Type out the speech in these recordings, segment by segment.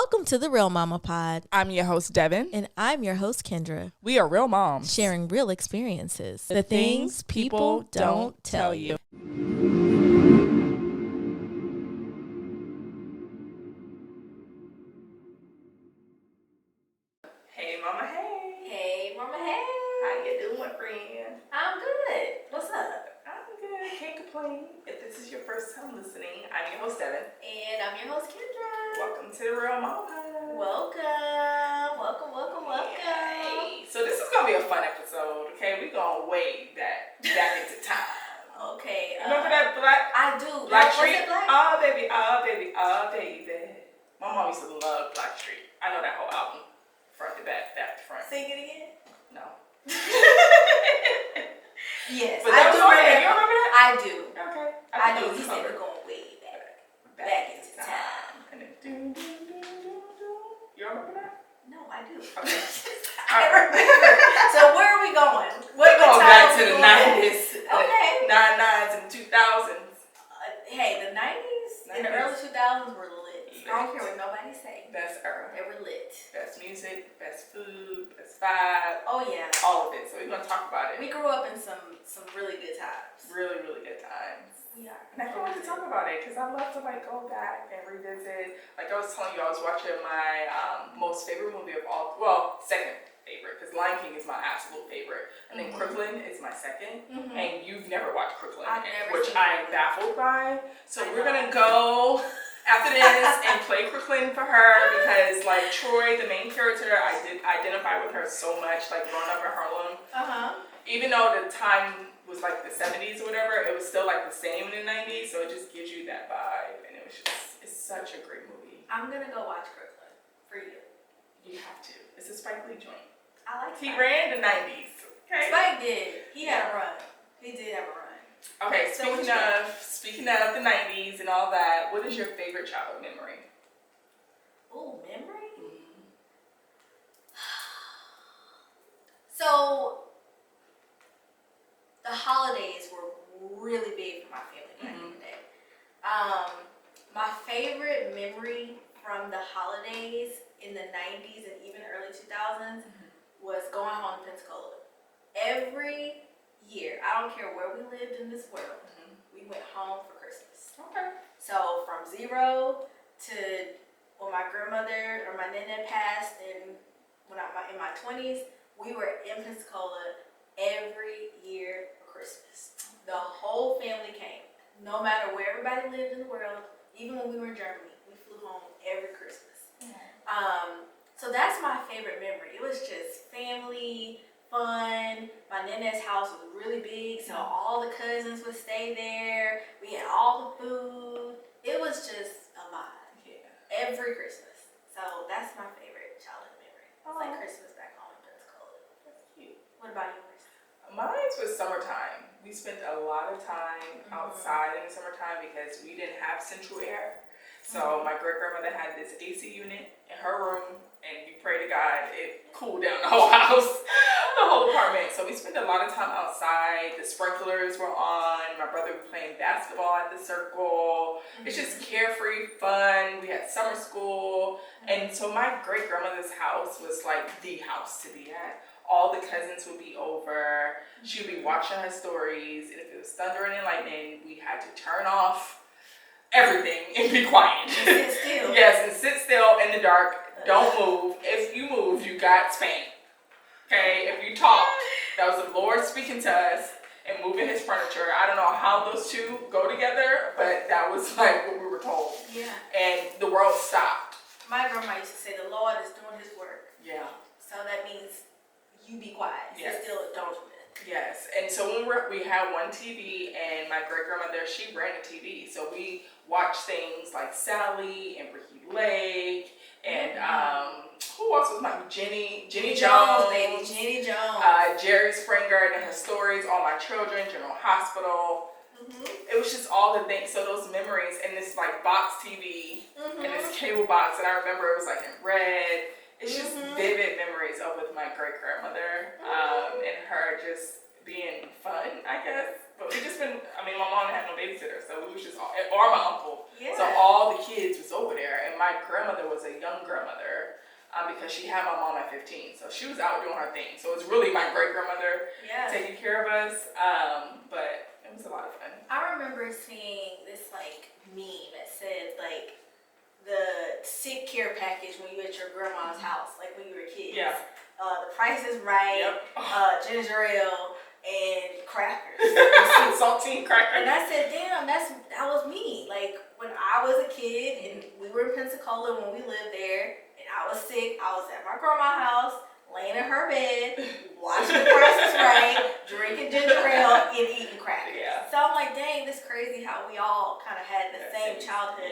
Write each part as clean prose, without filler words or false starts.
Welcome to the Real Mama Pod. I'm your host, Devin. And I'm your host, Kendra. We are real moms. Sharing real experiences. The things people don't tell you. Hey, Mama, hey. Hey, Mama, hey. How you doing, friend? I'm good. What's up? I'm good. Can't complain. If this is your first time listening, I'm your host, Devin. And I'm your host, Kendra. Welcome to the Real Mama Pod. Welcome. Hey. So this is going to be a fun episode, okay? We're going way back into time. Okay. Remember that black? I do. Black Street? Was it Black? Oh, baby, oh, baby, oh, baby. My mom used to love Black Street. I know that whole album. Front to back, back to front. Sing it again? No. Yes. But that was remember okay. that. You remember that? I do. Okay. I do. He said we're going way back into time. And then do. You remember that? No, I do. Okay. I remember. So where are we going? We're going back to the time 90s. Okay. 99s and 2000s. Hey, the 90s and the early 2000s were lit. I don't care what nobody say. Best era. They were lit. Best music, best food, best vibe. Oh yeah. All of it. So we're going to talk about it. We grew up in some really good times. Really, really good times. We are. And I can't wait to talk about it because I love to like go back and revisit. Like I was telling you, I was watching my most favorite movie of all. Well, second favorite because Lion King is my absolute favorite, and then Crooklyn is my second. And you've never watched Crooklyn, which I am baffled by. So we're gonna go after this and play Crooklyn for her because like Troy, the main character, I did identify with her so much. Like growing up in Harlem, even though the time was like the 70s or whatever, it was still like the same in the 90s, so it just gives you that vibe, and it was just, it's such a great movie. I'm gonna go watch Crooklyn for you. You have to. It's a Spike Lee joint. I like He Spike. ran the 90s. Okay. Spike did. He had a run. He did have a run. Okay, So speaking of the 90s and all that, what is your favorite childhood memory? Ooh, memory? So, the holidays were really big for my family back in the day. My favorite memory from the holidays in the 90s and even early 2000s was going home to Pensacola. Every year, I don't care where we lived in this world, we went home for Christmas. Okay. So from zero to when my grandmother or my nana passed, and when in my 20s, we were in Pensacola every year for Christmas. The whole family came, no matter where everybody lived in the world. Even when we were in Germany, we flew home every Christmas. So that's my favorite memory. It was just family, fun. My nana's house was really big, so all the cousins would stay there. We had all the food. It was just a vibe. Yeah. Every Christmas. So that's my favorite childhood memory. It's like Christmas back home in Pensacola. That's cute. What about yours? Mine was summertime. We spent a lot of time outside in the summertime because we didn't have central air. So my great-grandmother had this AC unit in her room, and we pray to God it cooled down the whole house, the whole apartment. So we spent a lot of time outside. The sprinklers were on. My brother was playing basketball at the circle. It's just carefree, fun. We had summer school. And so my great-grandmother's house was like the house to be at. All the cousins would be over. She would be watching her stories. And if it was thundering and lightning, we had to turn off everything and be quiet. Sit still. Yes, and sit still in the dark. Don't move. If you move, you got spanked. Okay? If you talk, that was the Lord speaking to us and moving his furniture. I don't know how those two go together, but that was like what we were told. Yeah. And the world stopped. My grandma used to say the Lord is doing his work. Yeah. So that means you be quiet. Yes. Sit still, don't do it. Yes, and so when we had one TV, and my great-grandmother, she ran a TV, so we watched things like Sally and Ricky Lake, and who else was my Jenny Jones, baby, Jenny Jones, Jerry Springer and her stories, All My Children, General Hospital. It was just all the things. So those memories, and this like box TV and this cable box, and I remember it was like in red. It's just vivid memories of with my great-grandmother and her just being fun, I guess. But we just been, I mean, my mom had no babysitter, so we was just, or my uncle. Yeah. So all the kids was over there, and my grandmother was a young grandmother. because she had my mom at 15, so she was out doing her thing. So it's really my great grandmother taking care of us. But it was a lot of fun. I remember seeing this like meme that said like the sick care package when you at your grandma's house, like when you were kids. Yeah. The Price is Right, ginger ale, and crackers. Saltine crackers. And I said, damn, that was me. Like when I was a kid and we were in Pensacola when we lived there, and I was sick, I was at my grandma's house, laying in her bed, watching The Price is Right, drinking ginger ale, and eating crackers. Yeah. So I'm like, dang, this crazy how we all kind of had the same childhood,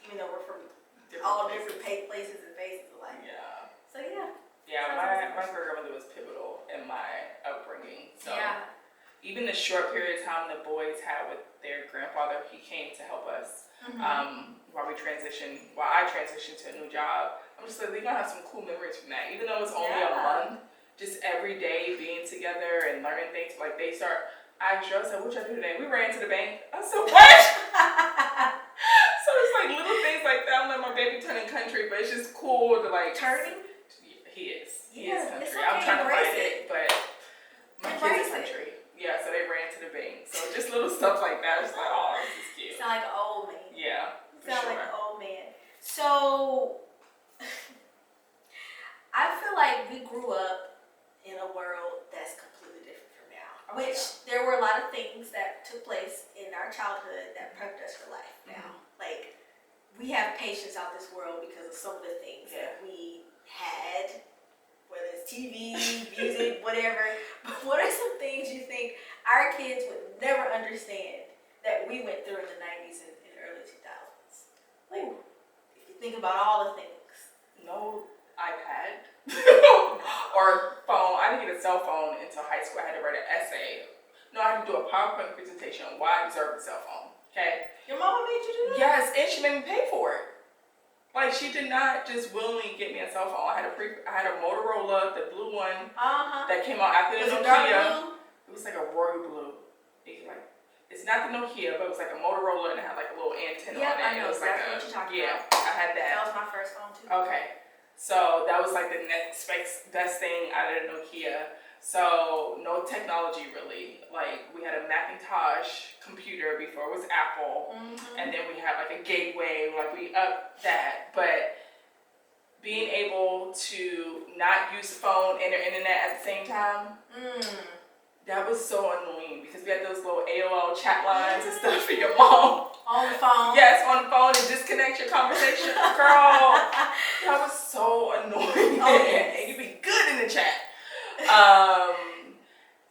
even though we're from all different places and phases of life. Yeah. So yeah. Yeah, my grandmother was pivotal in my upbringing. So even the short period of time the boys had with their grandfather, he came to help us while I transitioned to a new job. I'm just like, we're gonna have some cool memories from that. Even though it's only a month, just every day being together and learning things. Like they start, I asked her, I said, what y'all do today? We ran to the bank. I said, what? So it's like little things like that. I'm like, my baby turning country, but it's just cool to like turning. He is country. Okay, I'm trying to find it, but my kids Embrace country. Yeah, so they ran to the bank. So just little stuff like that. It's like, oh, this is cute. Sound like an old man. Yeah, for Sound sure. like an old man. So I feel like we grew up in a world that's completely different from now. Which there were a lot of things that took place in our childhood that prepped us for life now. Like we have patience out this world because of some of the things that we had, whether it's TV, music, whatever. But what are some things you think our kids would never understand that we went through in the 90's and early 2000s? Like, if you think about all the things. No iPad or phone. I didn't get a cell phone until high school. I had to write an essay. No, I had to do a PowerPoint presentation on why I deserve a cell phone. Okay? Your mama made you do that? Yes, and she made me pay for it. Like, she did not just willingly get me a cell phone. I had a Motorola, the blue one, that came out after the Nokia. It was like a royal blue. It's not the Nokia, but it was like a Motorola and it had like a little antenna on it. I know it was exactly like what you're talking about. about. I had that. That was my first phone too. Okay. So that was like the next best thing out of the Nokia. So no technology really. Like we had a Macintosh computer before it was Apple, and then we had like a gateway. Like we upped that, but being able to not use the phone and the internet at the same time, that was so annoying because we had those little AOL chat lines and stuff for your mom. On the phone? Yes, on the phone and disconnect your conversation. Girl, that was so annoying. Oh, yes. And you'd be good in the chat.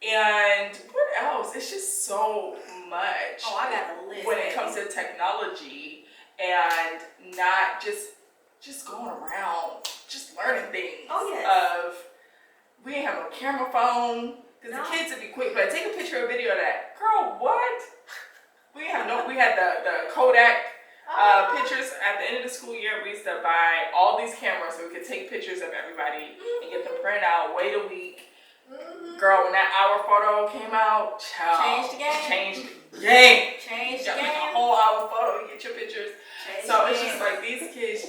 And what else? It's just so much. Oh, I got a list. When it comes to technology and not just going around, just learning things. Oh, yes. We didn't have no camera phone. Because the kids would be quick, but take a picture or video of that. Girl, what? We had the Kodak pictures at the end of the school year. We used to buy all these cameras so we could take pictures of everybody and get them printed out, wait a week. Girl, when that hour photo came out, changed the game. Changed the game. Changed You the got game. a whole hour photo, get your pictures. So it's just like these kids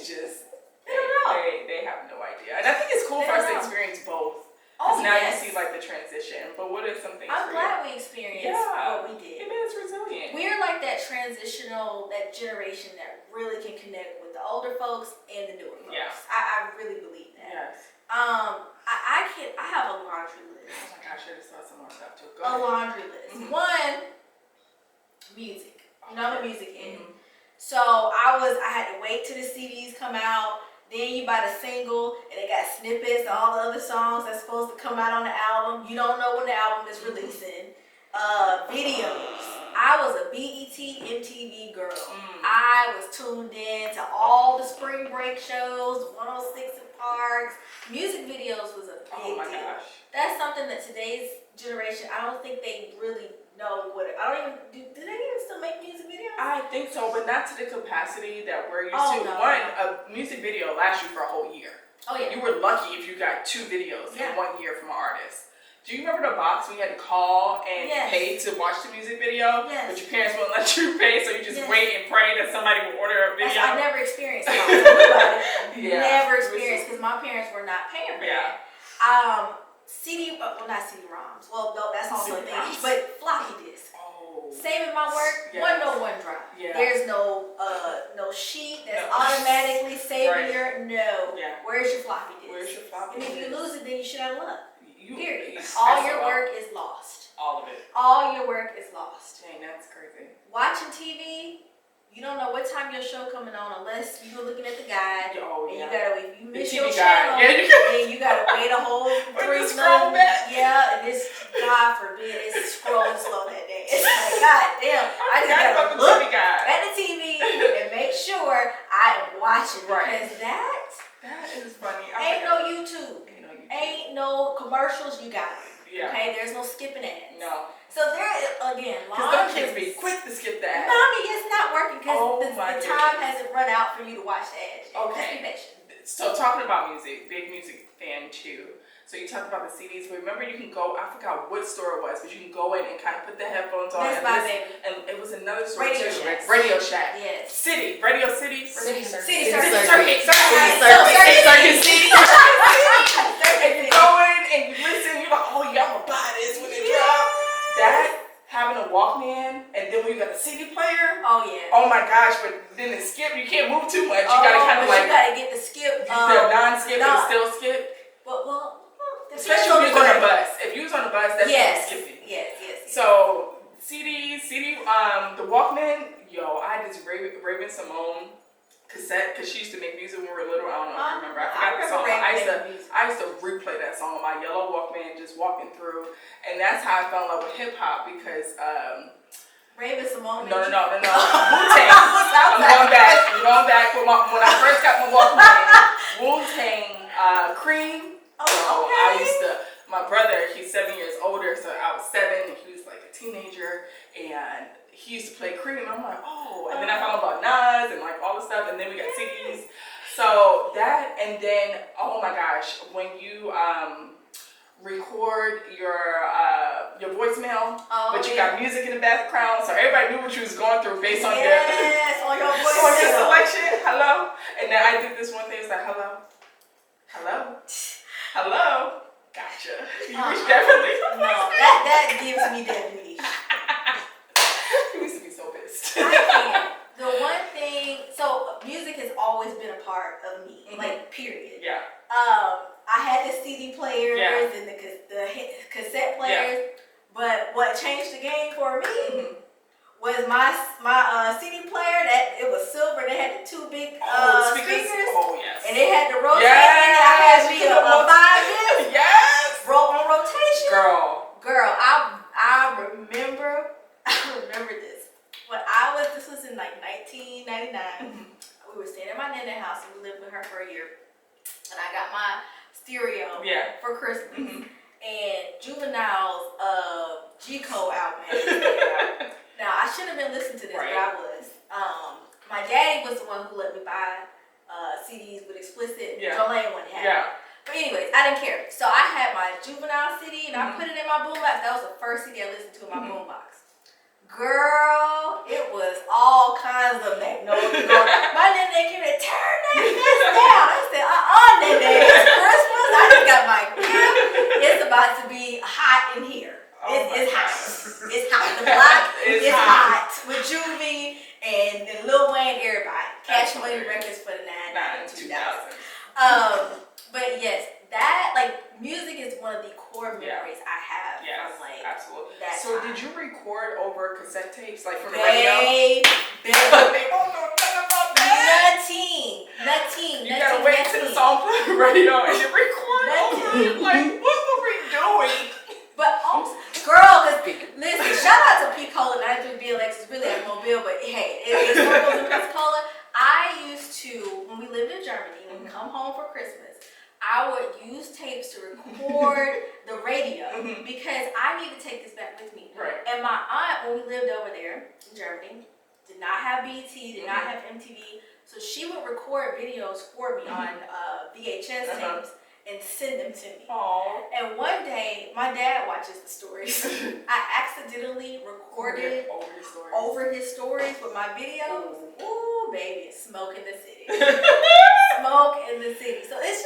they have no idea. And I think it's cool for us to experience both. Because now you see like the transition. But what are some things I'm glad we experienced what we did. It made us resilient. We're like that that generation that really can connect with the older folks and the newer folks. Yeah. I really believe that. Yes. I have a laundry list. Oh my gosh, I just saw some more stuff too. Go A ahead. laundry list. One, music. You know, I'm a music head. So I had to wait till the CDs come out. Then you buy the single, and it got snippets of all the other songs that's supposed to come out on the album. You don't know when the album is releasing. Videos. I was a BET MTV girl. I was tuned in to all the spring break shows, 106 and Parks. Music videos was a big deal. Gosh. That's something that today's generation, I don't think they really know what I don't even do they even still make music videos? I think so, but not to the capacity that we're used to. No. A music video lasts you for a whole year. Oh yeah. You were lucky if you got 2 videos in 1 year from an artist. Do you remember the box when you had to call and Yes. pay to watch the music video? Yes. But your parents wouldn't let you pay, so you just wait and pray that somebody will order a video? I never experienced that. Yeah. Never experienced, because my parents were not paying for Yeah. that. CD, well, not CD-ROMs. Well, no, that's also a thing. CD-ROMs. But floppy disk. Oh. Saving my work, Yes. one drive. Yeah. There's no sheet that's No. automatically saving Right. your, no. Yeah. Where's your floppy disk? Where's your floppy And if you disk? lose it, then you should have luck. Period. You All SOL. your work is lost. All of it. All your work is lost. Dang, that's crazy. Watching TV, you don't know what time your show coming on unless you're looking at the guide. Oh, And yeah. you gotta, if you miss The your TV channel, guide. Yeah, you got- then you gotta wait a whole Or 3 just scroll months. back. Yeah, and it's, God forbid, it's scrolling slow that day. It's like, God damn, I just Forgot about gotta the look TV guide. at the TV and make sure I am watching. Right. Because that That is funny. ain't no YouTube. Ain't no YouTube. Ain't no commercials, you got it. Yeah. Okay, there's no skipping ads. No. So there, again, Because long them kids be quick to skip the ad. Mommy, it's not working because Oh the my time goodness. hasn't run out for you to watch the ads. Okay. Just be patient. So talking about music, big music fan too. So you talked about the CDs, but remember you can go, I forgot what store it was, but you can go in and kind of put the headphones on. Best and Buy, listen- baby. And it was another store Radio too. Shack. Radio Shack. Yes. City. Radio City. City Circuit. City Circuit. Circuit. Circuit City. Circuit And you go in and you listen, you're like, oh yeah, I'm gonna buy this when it drops. That, having a Walkman, and then when you got a CD player, Oh yeah. oh my gosh, but then it skip, you can't move too much. You gotta kind of but like, you gotta get the skip. the non-skip and still skip. Well, Especially if you was on a bus. If you was on a bus, that's Yes. skipping. Yes. So, CD, the Walkman, yo, I had this Raven Simone cassette, because she used to make music when we were little. I don't know if you remember. I forgot the song. I used to replay that song on my yellow Walkman, just walking through. And that's how I fell in love with hip hop, because Raven Simone. No. Wu-Tang. I'm going back. When I first got my Walkman, Wu-Tang, Cream. Oh, So okay. I used to, my brother, he's 7 years older, so I was 7 and he was like a teenager, and he used to play Cream, and I'm like, oh, and then I found out about Nas and like all the stuff, and then we got CDs. So that, and then, oh my gosh, when you record your voicemail, but you got music in the background, so everybody knew what you was going through based on your on your on your voicemail. selection. Hello, and then I did this one thing. It's like hello. Gotcha. You was definitely. No, that gives me deputy. You used to be so pissed. I can't. The one thing, so music has always been a part of me, like period. Yeah. I had the CD players Yeah. and the cassette players, but what changed the game for me was my CD player. That it was silver. They had the 2 big speakers, Oh yes. and it had the rotate. Yes, And I had me you a could 5 disc Yes. on rotation. Girl. I remember this. When this was in like 1999. We were staying at my nana house, and we lived with her for a year. And I got my stereo for Christmas. And Juvenile's G-Code album had just came out. Now, I should have been listening to this, but I was. My daddy was the one who let me buy CDs with explicit. Jolene wouldn't have it. But anyways, I didn't care. So I had my Juvenile CD, and I put it in my boombox. That was the first CD I listened to in my boombox. Girl, it was all kinds of Magnolia. My nana came in, turn that mess down. I said, nana, it's Christmas. I just got my gift. It's about to be hot in here. It's hot. It's hot. The block is hot with Juvie and Lil Wayne, everybody. Cash Money Records for the 90s and 2000s. But yes, that, like, music is one of the core memories I have from, like, absolutely. that So time. did you record over cassette tapes, like from the radio? They don't know nothing about that. Nothing. You gotta wait till the song play on the radio and you record over it. Like, what were we doing? But girl, listen, shout out to P-Cola 93 BLX. It's really a mobile, but hey, it's one of those in Pensacola. I used to, when we lived in Germany, when we come home for Christmas, I would use tapes to record the radio because I need to take this back with me. Right. And my aunt, when we lived over there in Germany, did not have BET, did not have MTV, so she would record videos for me on VHS tapes. and send them to me. Aww. And one day, my dad watches the stories. I accidentally recorded over his stories with my videos. Ooh, baby, smoke in the city. Smoke in the city. So there's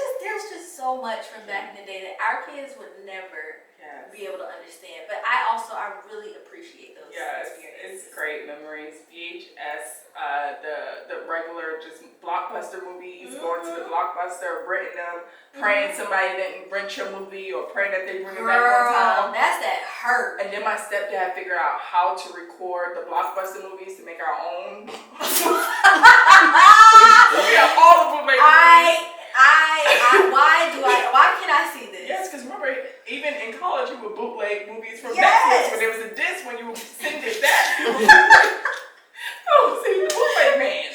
just so much from back in the day that our kids would never be able to understand. But I really appreciate those experiences. It's great memories. VHS, the regular just blockbuster movies, going to the blockbuster, renting them, praying somebody didn't rent your movie or praying that they bring it back on time. That's that hurt. And then my stepdad figured out how to record the blockbuster movies to make our own. We have all the bootleg movies. Why can't I see this? Yes, because remember, even in college, you would bootleg movies from Netflix when there was a disc when you would send it back. Oh, see, the bootleg man.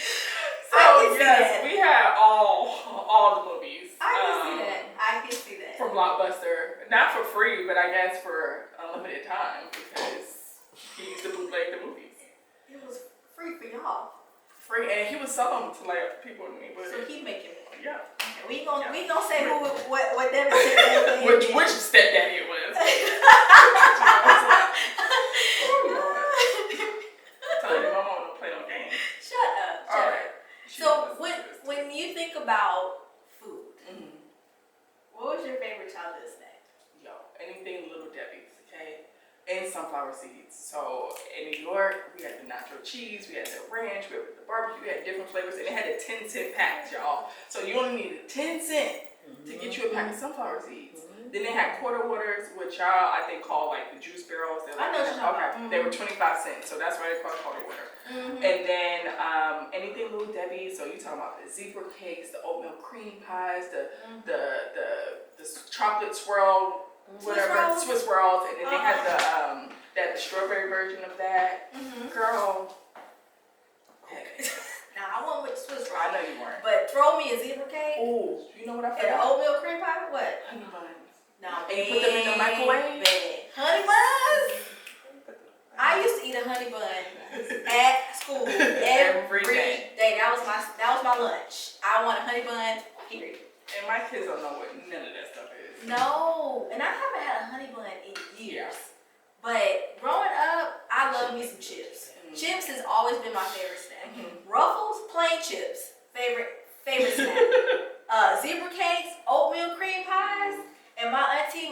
So, yes, we had all the movies. I can see that. From Blockbuster. Not for free, but I guess for unlimited time because he used to bootleg the movies. It was free for y'all. Free, and he would sell them to like people in the neighborhood. So he making money. Yeah. Okay, we gonna say what that was. which stepdaddy it was. Tell you, my mom don't play no games. Shut up. All right. So when you think about food, what was your favorite childhood snack? Yo, anything Little Debbie's, okay? And sunflower seeds. So in New York, we had the nacho cheese, we had the ranch, we had the barbecue, we had different flavors, and it had a 10-cent pack, y'all. So you only needed 10 cents to get you a pack of sunflower seeds. Then they had quarter waters, which y'all I think call like the juice barrels. They're like, I know what you're talking about. They were 25 cents, so that's why they call it quarter water. And then anything Little Debbie. So you talking about the zebra cakes, the oatmeal cream pies, the chocolate swirl. Whatever, Swiss rolls, and then they had the strawberry version of that. Girl. Okay. Now I went with Swiss roll. I know you weren't. But throw me a zebra cake. Oh, you know what I And forgot? an oatmeal cream pie. What? Honey buns. No. And you put them in the microwave? Honey buns. I used to eat a honey bun at school every day. That was my lunch. I want a honey bun. Period. And my kids don't know what none of that stuff is. No, and I haven't had a honey bun in years. But growing up, I love me some chips. Chips has always been my favorite snack. Ruffles, plain chips, favorite snack. Zebra cakes, oatmeal cream pies, and my auntie,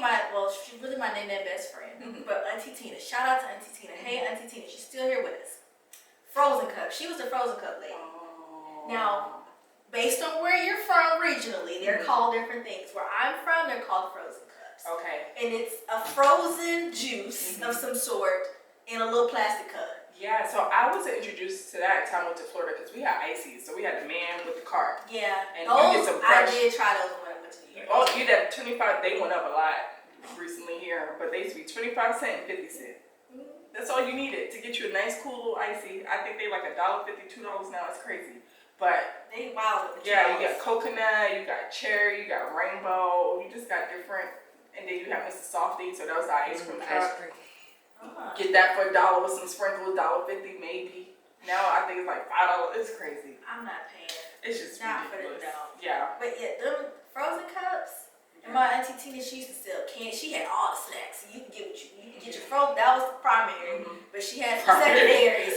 she's really my name and best friend. But Auntie Tina, shout out to Auntie Tina. Hey, Auntie Tina, she's still here with us. Frozen cup. She was the frozen cup lady. Now, based on where you're from regionally, they're called different things. Where I'm from, they're called frozen cups. Okay. And it's a frozen juice of some sort in a little plastic cup. Yeah, so I was introduced to that time I went to Florida because we had ices. So we had the man with the cart. Yeah. And those, you get some fresh. I did try those when I went to New York. Oh, you had 25. They went up a lot recently here, but they used to be 25 cents and 50 cents. That's all you needed to get you a nice, cool little icy. I think they like $1.50, $2 now. It's crazy. But they wild with the yeah, you got coconut, you got cherry, you got rainbow. You just got different. And then you have Mr. Softy, so that was the ice cream truck. Get that for $1 with some sprinkles, $1.50 maybe. Now I think it's like $5. It's crazy. I'm not paying. It's just not ridiculous. For the $1. Yeah. But yeah, them frozen cups. And my auntie Tina, she used to sell candy. She had all the snacks. So you can get your frozen. That was the primary, but she had some secondaries.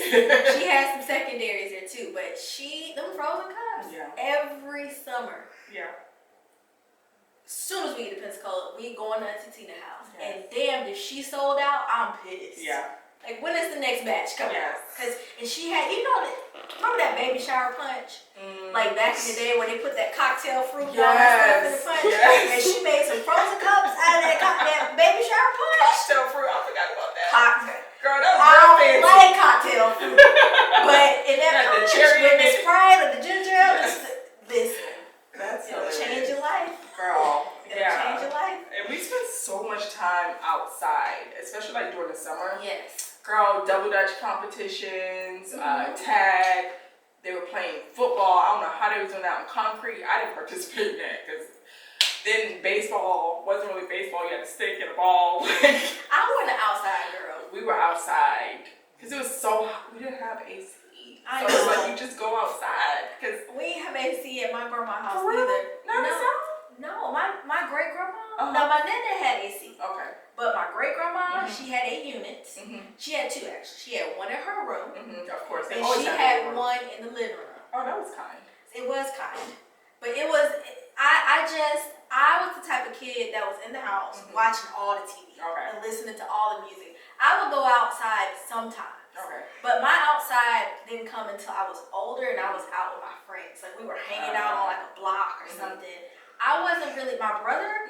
She had some secondaries there too. But them frozen cups. Yeah. Every summer. Yeah. As soon as we get to Pensacola, we going to Auntie Tina's house. Yes. And damn, if she sold out, I'm pissed. Yeah. Like, when is the next batch coming out? And she had, remember that baby shower punch? Like back in the day when they put that cocktail fruit and all that stuff in the punch? Yes. And she made some frozen cups out of that baby shower punch. Cocktail fruit, I forgot about that. Cocktail. Girl, that was I don't fancy. like cocktail fruit. But in that punch, with the Sprite or the ginger ale, listen. It'll change your life. Girl, It'll change your life. And we spend so much time outside, especially like during the summer. Yes. Girl, double dutch competitions, tag. They were playing football. I don't know how they was doing that on concrete. I didn't participate in that because then baseball wasn't really baseball. You had a stick and a ball. I wasn't an outside girl. We were outside because it was so hot. We didn't have AC. So it's like you just go outside. Cause we didn't have AC at my grandma's house either. No. No, my great grandma. Uh-huh. No, my nana had AC. Okay. But my great grandma, she had 8 units. Mm-hmm. She had 2 actually. She had one in her room, Of course. They and always she have had a room. one in the living room. Oh, that was kind. It was kind, but it was. I was the type of kid that was in the house watching all the TV and listening to all the music. I would go outside sometimes. Okay. But my outside didn't come until I was older and I was out with my friends. Like we were hanging out on like a block or something. I wasn't really, my brother,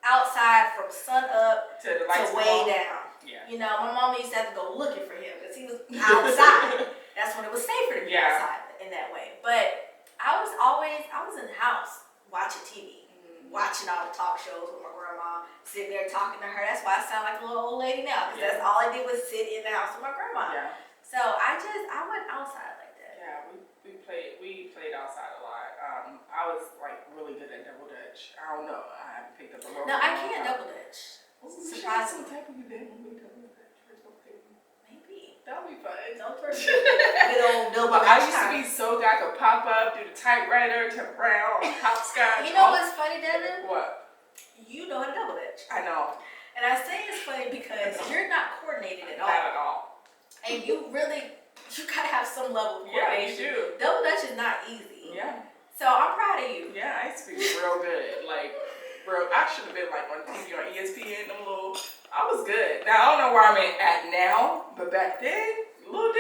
outside from sun up to way down. Yeah. You know, my mama used to have to go looking for him because he was outside. That's when it was safer to be outside in that way. But I was in the house watching TV, watching all the talk shows with my grandma, sitting there talking to her. That's why I sound like a little old lady now, because that's all I did was sit in the house with my grandma. Yeah. So I went outside like that. Yeah, we played outside a lot. I was like really good at double dutch. I don't know. I haven't picked up a rope. No, I can't double dutch. Surprisingly. What type of event when we double dutch? Maybe. That would be fun. Don't forget. Good old double dutch. I used to be so good. I could pop up, do the typewriter, turn around, hopscotch. You know what's funny, Devin? What? You know how to double dutch. I know. And I say it's funny because you're not coordinated at all. Not at all. And you gotta have some level of coordination. Yeah, you do. Double dutch is not easy. Yeah. So I'm proud of you. Yeah, I used to be real good. Like, I should have been like on TV on ESPN. I was good. Now I don't know where I'm at now, but back then, little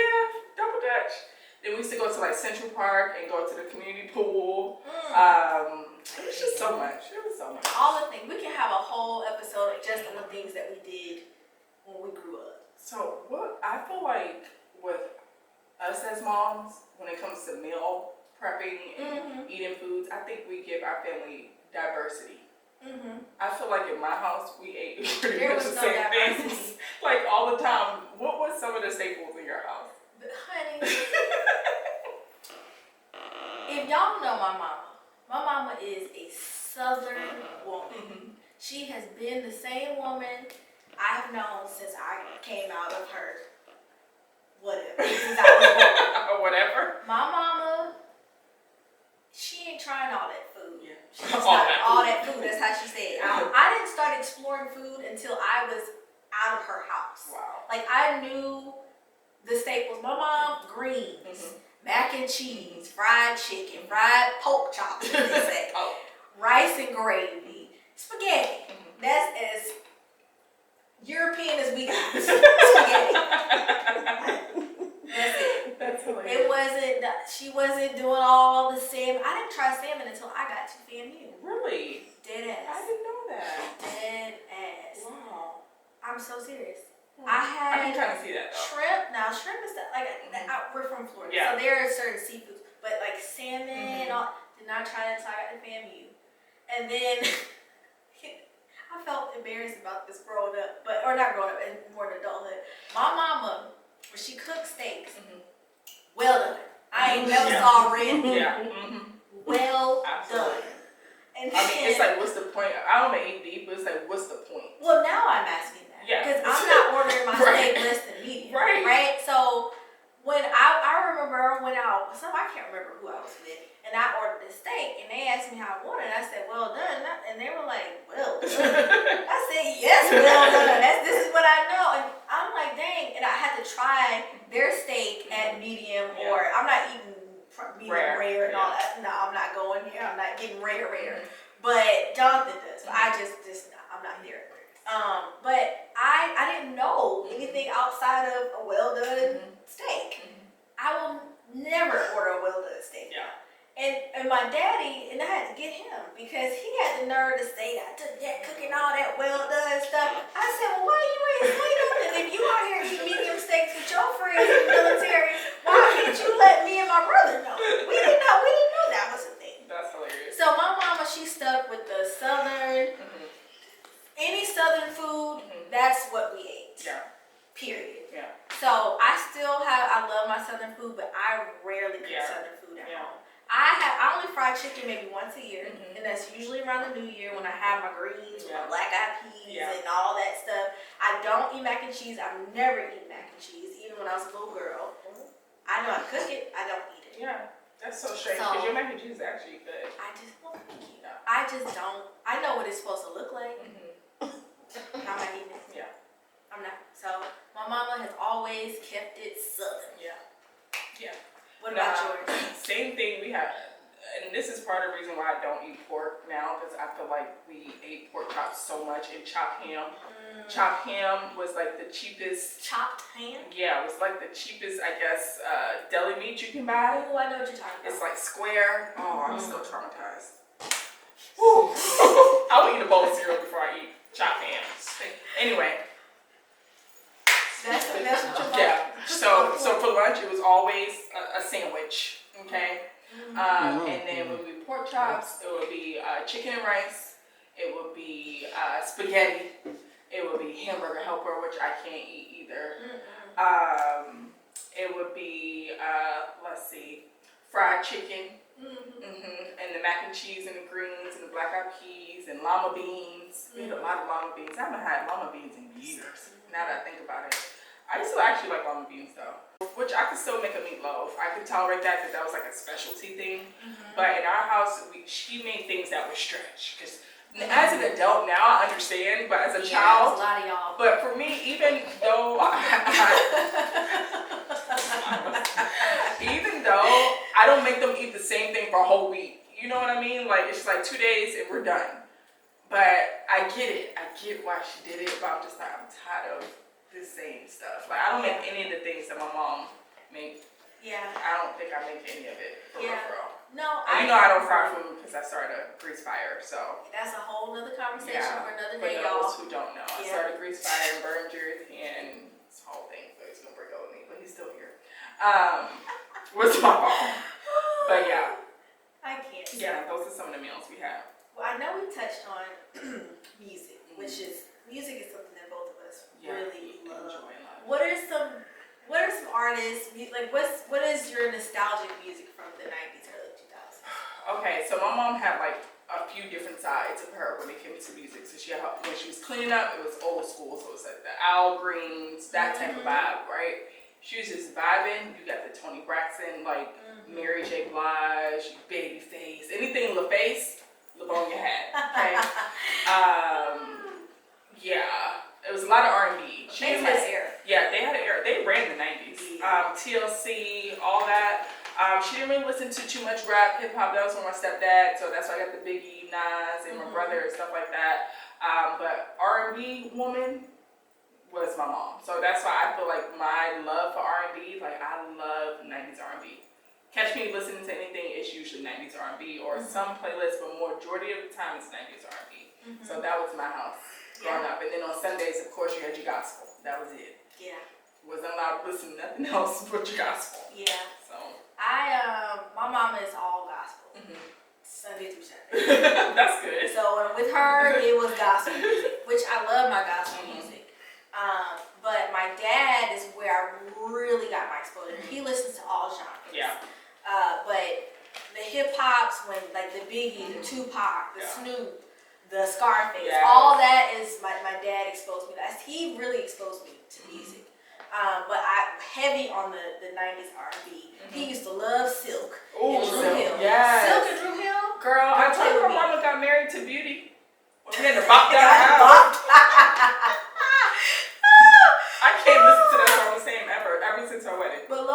double dutch. Then we used to go to like Central Park and go to the community pool. It was just so much. It was so much. All the things. We can have a whole episode just on the things that we did when we grew up. So what I feel like with us as moms, when it comes to meal prepping and eating foods, I think we give our family diversity. I feel like in my house we ate pretty much the same things, like all the time. What was some of the staples in your house? But honey, if y'all know my mama is a Southern woman. She has been the same woman I've known since I came out of her. Whatever. My mama, she ain't trying all that food. Yeah. She's not all that food. That's how she said it. I didn't start exploring food until I was out of her house. Wow. Like I knew the staples. My mom, greens, mac and cheese, fried chicken, fried pork chops, rice and gravy, spaghetti. That's as European as we got. Spaghetti. That's it. That's hilarious. It wasn't. She wasn't doing all the salmon. I didn't try salmon until I got to FAMU. Really? Dead ass. I didn't know that. Dead ass. Wow. I'm so serious. I can kind of see that though. Shrimp. Now shrimp is like we're from Florida, so there are certain seafoods, but like salmon. All, did not try that until I got to FAMU, and then. I felt embarrassed about this growing up, or not growing up, and more in adulthood. My mama, when she cooked steaks, well done. I ain't never saw red. Well done. And then, I mean, it's like, what's the point? I don't eat beef, but it's like, what's the point? Well, now I'm asking that. Yeah. Because I'm not ordering my steak less than medium. Right? So, when I remember when I can't remember who I was with, and I ordered the steak, and they asked me how I wanted it, and I said, well done, and they were like, well done. I said, yes, well done, this is what I know, and I'm like, dang, and I had to try their steak at medium, or I'm not eating medium rare and all that, no, I'm not going here, I'm not getting rare, but Jonathan does, but I just I'm not here. But I didn't know anything outside of a well done steak. I will never order a well done steak. Yeah. And my daddy, and I had to get him because he had the nerve to say I took that cooking all that well done stuff. I said, well, why you ain't saying nothing? If you out here eating medium steaks with your friends in the military, why can't you let me and my brother know? We didn't know that was a thing. That's hilarious. So my mama, she stuck with the Southern. Any Southern food, that's what we ate. Yeah. Period. Yeah. So I love my Southern food, but I rarely cook Southern food at home. I only fry chicken maybe once a year, and that's usually around the New Year when I have my greens, my black eyed peas, and all that stuff. I don't eat mac and cheese. I've never eaten mac and cheese, even when I was a little girl. I know how to cook it. I don't eat it. Yeah. That's so strange because your mac and cheese is actually good. I I just don't. I know what it's supposed to look like. I'm not eating it. Yeah. I'm not. So my mama has always kept it southern. Yeah. Yeah. What about yours? Same thing. We have, and this is part of the reason why I don't eat pork now, because I feel like we ate pork chops so much and chopped ham. Chopped ham was like the cheapest. Chopped ham? Yeah, it was like the cheapest, I guess, deli meat you can buy. Oh, I know what you're talking about. It's like square. Oh, I'm still traumatized. Woo. I will eat a bowl of cereal before I eat chopped ham. Anyway. That's what you're like. Yeah. So for lunch it was always a sandwich. Okay. And then when we pork chops, it would be chicken and rice. It would be spaghetti. It would be hamburger helper, which I can't eat either. It would be let's see, fried chicken. And the mac and cheese and the greens and the black eyed peas and lima beans. We had a lot of lima beans. I haven't had lima beans in years. Now that I think about it. I used to actually like lima beans though, which I could still make a meatloaf. I could tolerate that because that was like a specialty thing. But in our house, she made things that were stretch. Because as an adult now, I understand, but as a child, a lot of y'all. but for me, even though I don't make them eat the same thing for a whole week. You know what I mean? Like it's just like 2 days and we're done. But I get it. I get why she did it. But I'm just like, I'm tired of the same stuff. Like I don't make any of the things that my mom made. Yeah. I don't think I make any of it for real. No, I know I don't fry food because I started a grease fire. So that's a whole nother conversation for another for day, those y'all. who don't know, I started a grease fire in Berger and this whole thing. But he's gonna break up with me, but he's still here. Was my fault. But yeah. I can't. Yeah, those are some of the meals we have. Well, I know we touched on music, which is music is something that both of us really love. What are some artists? Like, what is your nostalgic music from the 90s, early 2000s? Okay, so my mom had like a few different sides of her when it came to music. So she had when she was cleaning up, it was old school, so it was like the Al Greens, that type of vibe, right? She was just vibing. You got the Toni Braxton, like Mary J. Blige, Babyface, anything LaFace, Livonia had. Okay. Yeah, it was a lot of R&B. They had an era. Yeah, they had an era. They ran the 90s. TLC, all that. She didn't really listen to too much rap, hip hop. That was from my stepdad, so that's why I got the Biggie, Nas, and my brother and stuff like that. But R&B woman was my mom, so that's why I feel like my love for R&B, like I love 90s R&B. Catch me listening to anything, it's usually 90s R&B or some playlists, but majority of the time it's 90s R&B. So that was my house growing up, and then on Sundays, of course, you had your gospel. That was it. Yeah. Wasn't allowed to listen to nothing else but your gospel. Yeah. So my mama is all gospel, Sunday through Saturday. That's good. So with her, it was gospel music, which I love my gospel music. But my dad is where I really got my exposure. He listens to all genres. Yeah. But the hip hops, when like the Biggie, the Tupac, the Snoop, the Scarface, all that is my dad exposed me to. He really exposed me to music. But I heavy on the 90s R&B. He used to love Silk and Drew Hill. Yes. Silk and Drew Hill? Girl, I told her mama got married to Beauty. We had to bop that out. I can't listen to that song the same ever since her wedding. But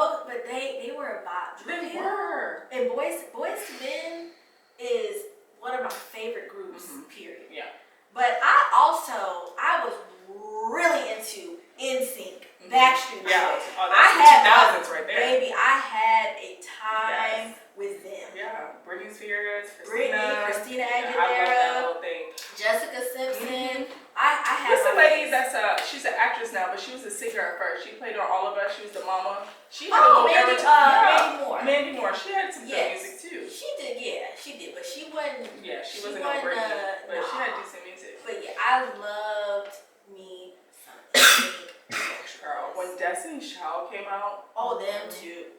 they were a bop. They were. And Boys to Men is one of my favorite groups, period. Yeah. But I was really into NSYNC, Backstreet Boys. Yeah. Oh, that's the 2000s right there. Baby, I had a time with them. Yeah. Britney Spears, Christina Aguilera. I love that whole thing. Jessica Simpson. I had What's the lady that's she's an actress now, but she was a singer at first. She played on All of Us. She was the mama. She had a little Mandy Moore. Mandy Moore. She had some good music too. She did, but she wasn't. Yeah, she wasn't on Britney, but she had decent music. But yeah, I loved me some. Girl, when Destiny's Child came out, them too.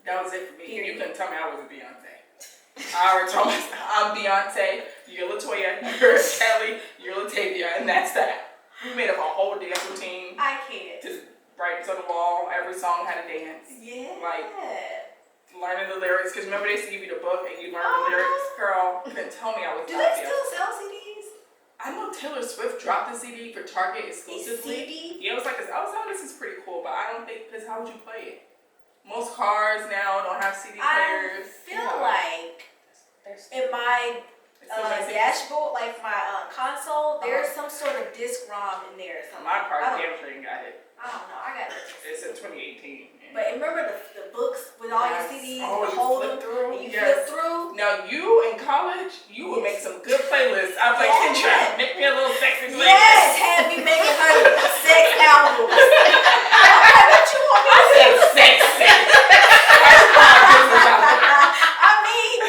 That was it for me. Period. You couldn't tell me I wasn't Beyonce. I already told myself, I'm Beyonce, you're LaToya, you're Kelly, you're Latavia, and that's that. We made up a whole dance routine. I can't. Just right to the wall, every song had a dance. Yeah. Like, learning the lyrics, because remember they used to give you the book and you learn the lyrics. Girl, you couldn't tell me I was Do they still sell CDs? I know Taylor Swift dropped the CD for Target exclusively. CD? Yeah, it was like, I was like, this is pretty cool, but I don't think, because how would you play it? Most cars now don't have CD players. I feel like in my dashboard, like my console, there's some sort of disc ROM in there or something. My car damn sure ain't got it. I don't know. I got it. It's in 2018. But remember the books with all your CDs, oh, you you hold flip them, through. and you flip through. Now you in college, you would make some good playlists. I was like, Kendra, make me a little sexy playlist. Yes, have me making her sex albums. What you want me to do? I said sexy. I mean,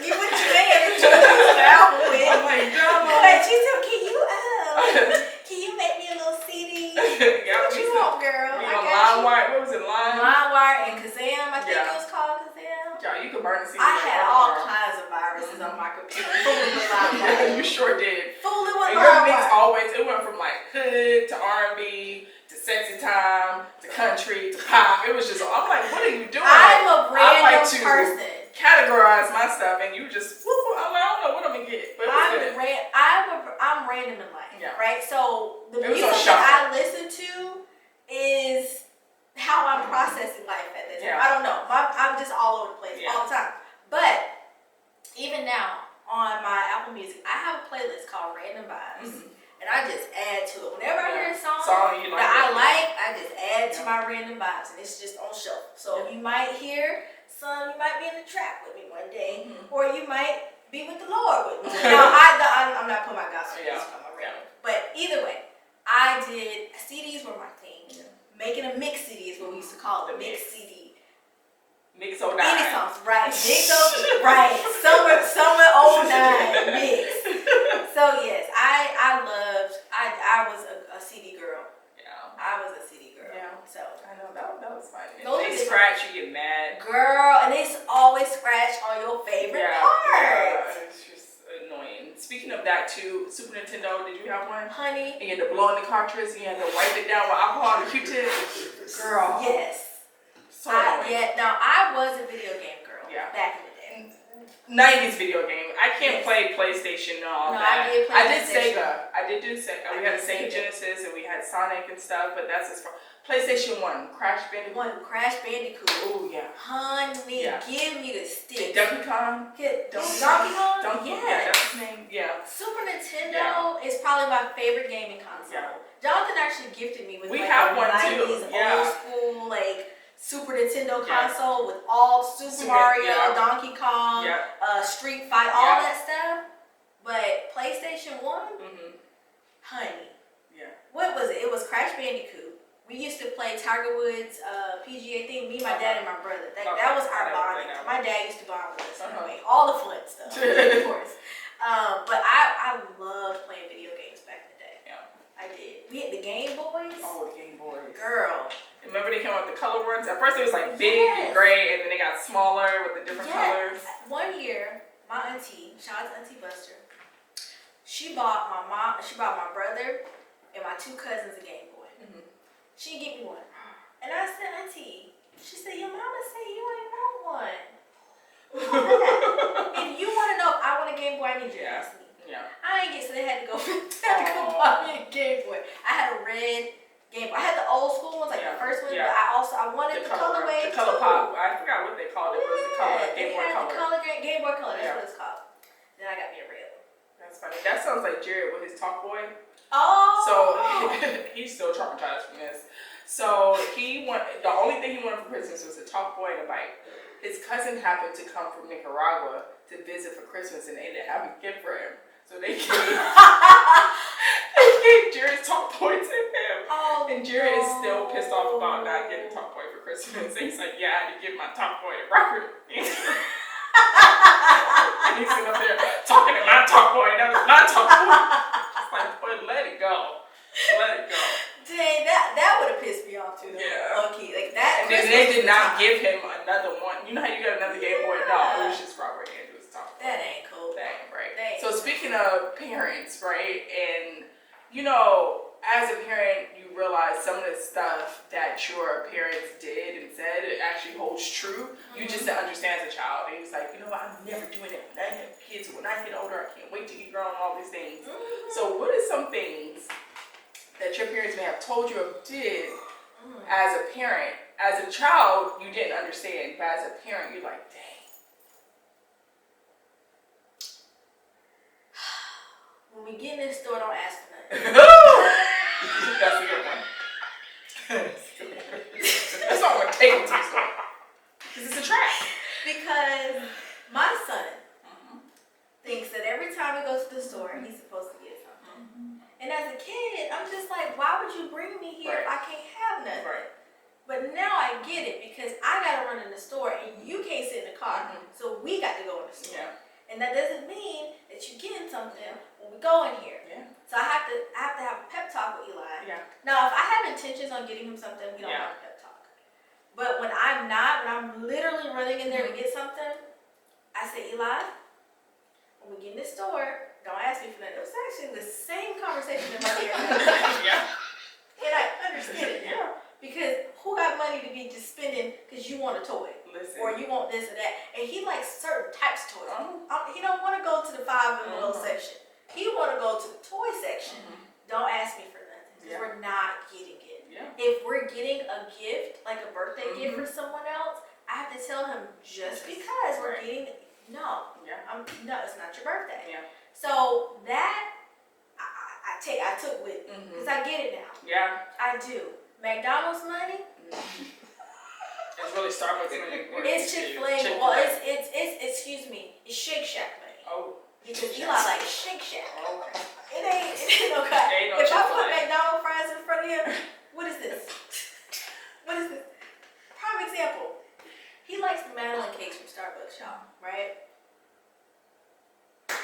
you what you made it to an album with. Oh my God. But she said, can you make me a little CD? Yeah, What you want, girl? We I on got you. LimeWire. What was it? LimeWire and Kazam, I think it was called Kazam. Yeah, you could burn the CD. I had all kinds of viruses on my computer. Fooling with LimeWire. You sure did. Fooling with And your mix LimeWire. always, it went from like hood to R&B to sexy time to country to pop. It was just, I'm like, what are you doing? I'm a random I like to person. categorize my stuff, and you just, I'm like, I don't know what I'm gonna get, but it was good. I'm random in life, Yeah. right? So the It was music on that I listen to is how I'm processing life at this time. Yeah. I don't know. I'm just all over the place all the time. But even now on my Apple Music, I have a playlist called Random Vibes, and I just add to it whenever I hear a song that I like. I just add to my Random Vibes, and it's just on shuffle. So you might hear some. You might be in the trap with me one day, or you might be with the Lord with me. Now, I'm not putting my gospel music on my radio. But either way, I did, CDs were my thing. Yeah. Making a mix CD is what we used to call it, The mix mix. CD. Mix 09. Any songs, right. Mix right. Summer 09 mix. So yes, I was a CD girl. Yeah. I was a CD girl. Yeah. So. I know, that was fun. And Those they are scratch, you get mad. Girl, and it's always scratch on your favorite part. Yeah, it's just annoying. Speaking of that too, Super Nintendo, did you have one? Honey. And you had to blow in the cartridge, and you had to wipe it down with alcohol and Q-tip. Girl. Yes. So annoying. Now I was a video game girl back in the day. 90's video game. I can't play PlayStation and all that. I did Sega. I did do Sega. We had a Sega Genesis and we had Sonic and stuff, but that's as far. PlayStation 1, Crash Bandicoot. Crash Bandicoot. Oh yeah. Honey, give me the stick. Donkey Kong. Donkey Kong? Yeah, that's his name. Yeah. Super Nintendo is probably my favorite gaming console. Yeah. Jonathan actually gifted me with we like have a one 90's too. old school like Super Nintendo console with all Super Mario, Donkey Kong, Street Fight, all that stuff. But PlayStation 1, honey. Yeah. What was it? It was Crash Bandicoot. We used to play Tiger Woods PGA thing. Me, my dad, and my brother. That was our bonding. My dad used to bond with us anyway. All the fun stuff, of course. But I loved playing video games back in the day. Yeah. I did. We had the Game Boys. Oh, the Game Boys. Girl. Remember they came out with the color ones? At first it was like big and gray, and then they got smaller with the different colors. One year, my auntie, shout out to Auntie Buster, she bought my brother and my two cousins a Game Boy. She didn't get me one. And I said, Auntie, she said, your mama said you ain't want one. If you want to know if I want a Game Boy, I need you to ask me. Yeah. I ain't get, so they had to go buy me a Game Boy. I had a red Game Boy. I had the old school ones, like the first one, but I wanted the colorway. The color pop. I forgot what they called it. It was the color, Game Boy color. Game Boy color, that's what it's called. Then I got me a red one. That's funny. That sounds like Jared with his Talk Boy. Oh. So he's still traumatized from this. So the only thing he wanted for Christmas was a Talk Boy and a bike. His cousin happened to come from Nicaragua to visit for Christmas, and they didn't have a gift for him. So they gave Jared's Talk Boy to him. Oh, and Jared is still pissed off about not getting Talk Boy for Christmas. He's like, yeah, I had to give my Talk Boy to Robert. And he's sitting up there talking to my Talk Boy, and that was my Talk Boy. It's like, boy, let it go. Let it go. Dang, that would have pissed me off too. Yeah. Okay, like that. And then they did not give him another one. You know how you got another Game Boy? No, it was just Robert Andrews' Talk Boy. That ain't cool. That ain't right. That ain't so speaking of parents, right, and you know, as a parent, you realize some of the stuff that your parents did and said, it actually holds true. You just didn't understand as a child. And it's like, you know what, I'm never doing it when I have kids. When I get older, I can't wait to get grown, all these things. So what are some things that your parents may have told you or did as a parent? As a child, you didn't understand, but as a parent, you're like, dang. When we get in this store, don't ask for nothing. That's a good one. That's not what I'm taking to the store. Because it's a trap. Because my son thinks that every time he goes to the store, he's supposed to get something. And as a kid, I'm just like, why would you bring me here if I can't have nothing? Right. But now I get it because I gotta run in the store and you can't sit in the car. So we got to go in the store. Yeah. And that doesn't mean that you're getting something when we go in here. Yeah. So I have to have a pep talk with Eli. Yeah. Now, if I have intentions on getting him something, we don't have a pep talk. But when I'm literally running in there to get something, I say, Eli, when we get in the store, don't ask me for that. It was actually the same conversation in my ear. Yeah. And I understand it now. Because who got money to be just spending because you want a toy? Listen. Or you want this or that. And he likes certain types of toys. He don't want to go to the 5 and below section. He want to go to the toy section. Don't ask me for nothing. Because we're not getting it. Yeah. If we're getting a gift, like a birthday gift for someone else, I have to tell him just because we're getting, no. Yeah. No, it's not your birthday. Yeah. So that I took with me. Because I get it now. Yeah. I do. McDonald's money. It's really Starbucks money. It's Chick-fil-A. Well, it's excuse me, it's Shake Shack money. Oh. Because Eli like Shake Shack. Okay. It ain't okay. Ain't no If I Chick-fil-A. put McDonald's fries in front of him, what is this? What is this? Prime example. He likes the Madeline cakes from Starbucks, y'all, right?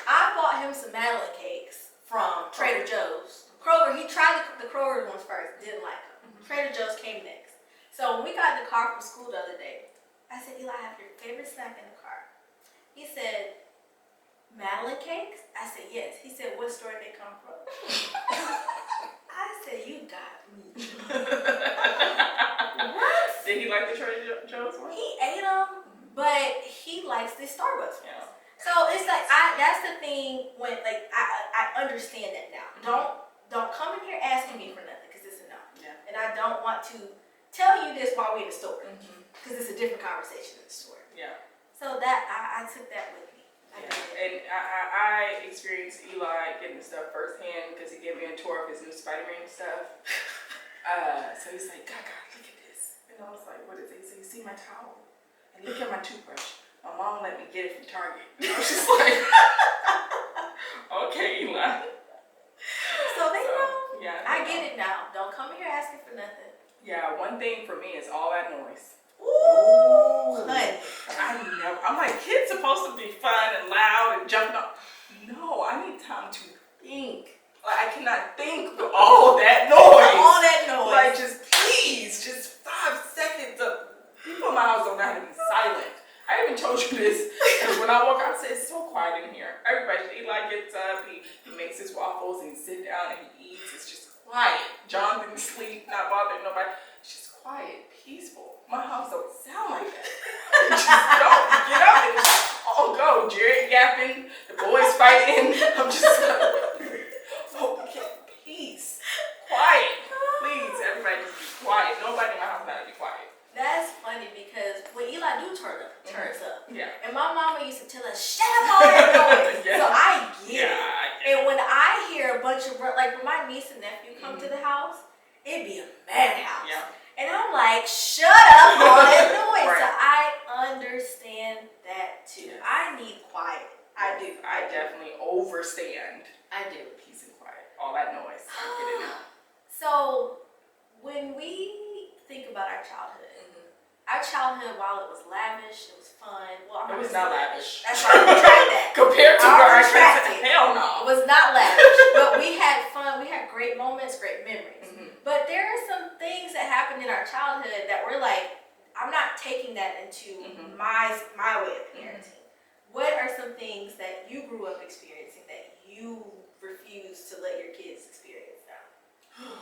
I bought him some Madeline cakes from Trader Joe's. Kroger, he tried the Kroger ones first, didn't like them. Trader Joe's came next. So when we got in the car from school the other day, I said, Eli, have your favorite snack in the car? He said, Madeline cakes? I said, yes. He said, what store did they come from? I said, you got me. What? Did he like the Trader Joe's one? He ate them, but he likes the Starbucks ones. Yeah. So it's like, that's the thing when, like, I understand that now. Don't come in here asking me for nothing, because it's a no. Yeah. And I don't want to tell you this while we're in the store, because it's a different conversation in the store. Yeah. So that, I took that with me. And I experienced Eli getting the stuff firsthand because he gave me a tour of his new Spider-Man stuff. So he's like, Gaga, look at this. And I was like, what is it? He said, you see my towel? And look at my toothbrush. My mom let me get it from Target. And I was just like, okay, Eli. So they know. Yeah, I get it now. Don't come here asking for nothing. Yeah, one thing for me is all that noise. Ooh, honey. I'm like, kids supposed to be fun and loud and jumping up. No, I need time to think. Like, I cannot think with all that noise. All that noise. Like, just please, just 5 seconds of people in my house don't know how to be silent. I even told you this because when I walk out, I say it's so quiet in here. Everybody, Eli gets up, he makes his waffles and he sits down and he eats. It's just quiet. John didn't sleep, not bothering nobody. It's just quiet, peaceful. My house don't sound like that. Just don't get up and all go. Jared yapping, the boys fighting. I'm just like, oh, peace, quiet, please. Everybody just be quiet. Nobody in my house knows how to be quiet. That's funny because when Eli do turns up. Yeah. And my mama used to tell us, shut up all that noise. Yeah. So I get it. Yeah. And when I hear a bunch of, like when my niece and nephew come to the house, it'd be a madhouse. Yeah. And I'm like, shut up all that noise. Right. So I understand that too. Yes. I need quiet. I do. I definitely overstand I do. peace and quiet. All that noise. I get it now. So when we think about our childhood, while it was lavish, it was fun. Well, It was not lavish. That's why I retract that. Compared to I'll our retract kids, it. hell It no. was not lavish, but we had fun. We had great moments, great memories. But there are some things that happened in our childhood that we're like, I'm not taking that into my way of parenting. What are some things that you grew up experiencing that you refuse to let your kids experience now?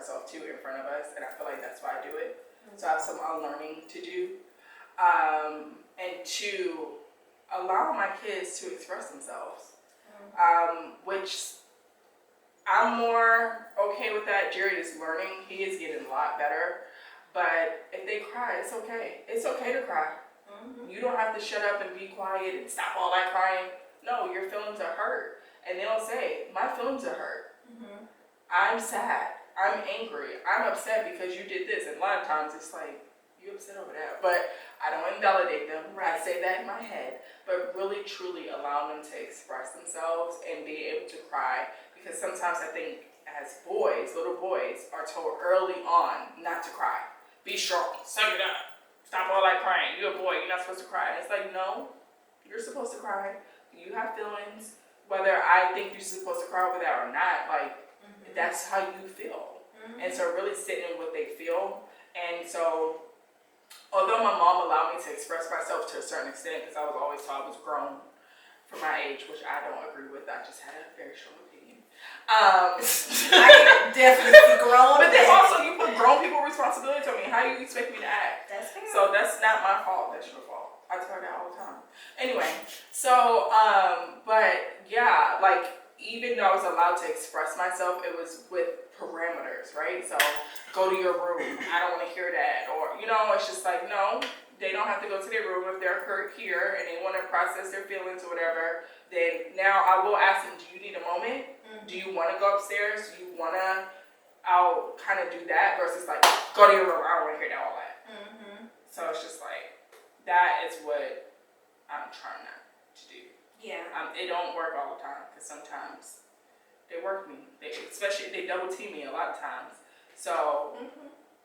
herself too in front of us, and I feel like that's why I do it. So I have some unlearning to do. And to allow my kids to express themselves, which I'm more okay with that. Jared is learning. He is getting a lot better. But if they cry, it's okay. It's okay to cry. You don't have to shut up and be quiet and stop all that crying. No, your feelings are hurt. And they'll say, my feelings are hurt. I'm sad. I'm angry. I'm upset because you did this. And a lot of times it's like, you upset over that. But I don't invalidate them. I say that in my head. But really, truly allow them to express themselves and be able to cry. Because sometimes I think as boys, little boys, are told early on not to cry. Be strong. Suck it up. Stop all that crying. You're a boy. You're not supposed to cry. And it's like, no, you're supposed to cry. You have feelings. Whether I think you're supposed to cry over that or not, like, that's how you feel. And so really sitting in what they feel. And so, although my mom allowed me to express myself to a certain extent, because I was always taught I was grown for my age, which I don't agree with. I just had a very strong opinion. I can definitely be grown. But then also, you put grown people responsibility on me. How do you expect me to act? That's fair. So that's not my fault. That's your fault. I tell her that all the time. Anyway, so, but yeah, like, even though I was allowed to express myself, it was with parameters, right? So, go to your room. I don't want to hear that. Or, you know, it's just like, no, they don't have to go to their room if they're hurt here and they want to process their feelings or whatever. Then now I will ask them, do you need a moment? Do you want to go upstairs? Do you want to, I'll kind of do that versus like, go to your room. I don't want to hear that, all that. So it's just like, that is what I'm trying not to do. Yeah. It don't work all the time because sometimes they work me. Especially they double team me a lot of times. So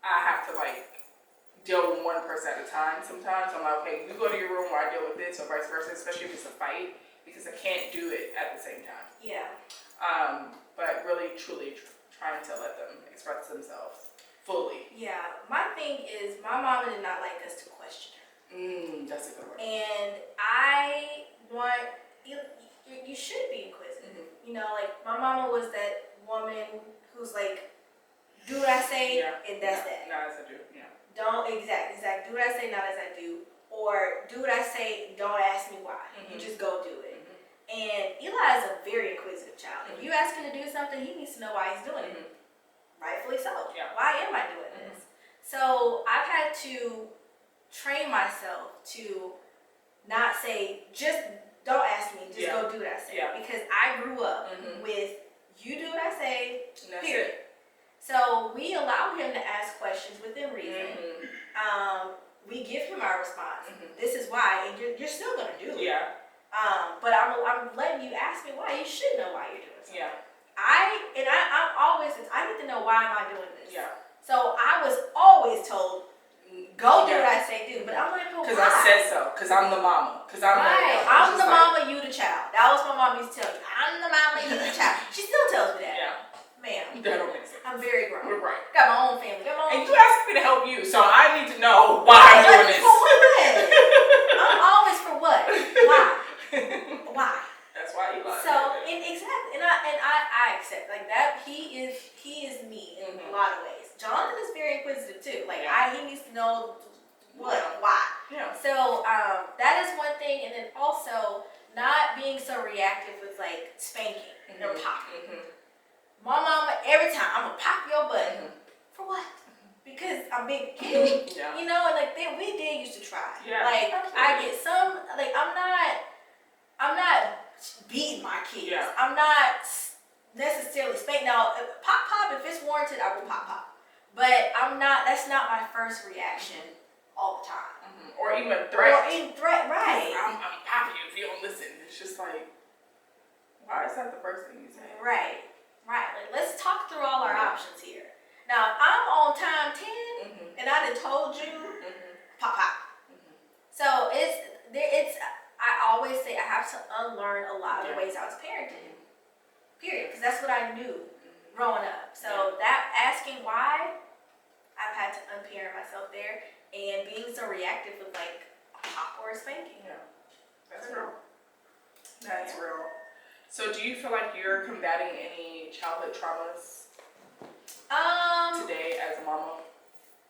I have to like deal with one person at a time sometimes. I'm like, okay, you go to your room while I deal with this or vice versa, especially if it's a fight because I can't do it at the same time. Yeah. But really, truly trying to let them express themselves fully. Yeah. My thing is my mama did not like us to question her. That's a good word. And I want, you should be inquisitive. You know, like my mama was that woman who's like, do what I say and that's that. Not as I do, yeah. Don't, exact. Do what I say, not as I do. Or do what I say, don't ask me why. You just go do it. And Eli is a very inquisitive child. If you ask him to do something, he needs to know why he's doing it. Rightfully so. Yeah. Why am I doing this? So I've had to train myself to not say, just don't ask me, just go do what I say. Because I grew up with, you do what I say, period. So we allow him to ask questions within reason. We give him our response. This is why, and you're still going to do it. But I'm letting you ask me why. You should know why you're doing something. I'm always, I need to know why am I doing this. So I was always told, go do what I say do. But I'm like, well, because I said so. Because I'm the mama. Because I'm I'm the mama, you the child. That was what my mom used to tell me. I'm the mama, you the child. She still tells me that. Ma'am. That don't make sense. I'm very grown. We're right. Got my own family. Got my own. And you asked me to help you, so I need to know why I'm doing this. For what? I'm always for what? Why? Why? That's why you like. So exactly, and I accept like that. He is me in a lot of ways. Jonathan is very inquisitive too. Like he needs to know what, why. So that is one thing, and then also not being so reactive with like spanking or popping. My mama, every time, I'm gonna pop your butt. For what? Because I'm big kid. You know, and like we did used to try. Like absolutely. I get some, like I'm not beating my kids. I'm not necessarily spanking. Now, pop, if it's warranted, I will pop. But that's not my first reaction all the time. Or even threat. Right. I'm popping you if you don't listen. It's just like, why is that the first thing you say? Right. Like, let's talk through all our options here. Now, if I'm on time 10 and I done told you, pop. So I always say I have to unlearn a lot of the ways I was parented. Period. Because that's what I knew growing up. So that asking why, I've had to unparent myself there, and being so reactive with like a pop or a spanking. That's real. That's real. So do you feel like you're combating any childhood traumas? today as a mama?